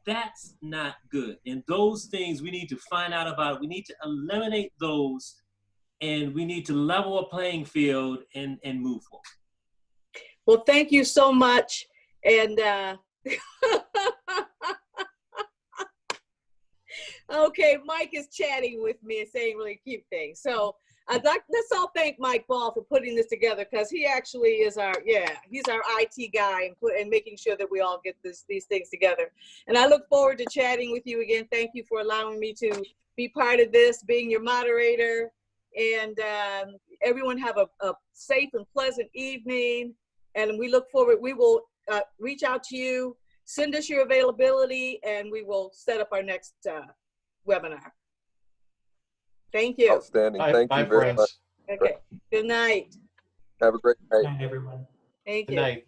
That's not good. And those things we need to find out about. We need to eliminate those, and we need to level a playing field and move forward. Well, thank you so much. And okay, Mike is chatting with me and saying really cute things. So let's all thank Mike Ball for putting this together, because he actually is he's our IT guy and making sure that we all get these things together. And I look forward to chatting with you again. Thank you for allowing me to be part of this, being your moderator. And everyone have a safe and pleasant evening. And we look forward, we will reach out to you, send us your availability, and we will set up our next webinar. Thank you. Outstanding. Thank you very much. Okay, good night. Have a great night. Good night, everyone. Thank Good you. night.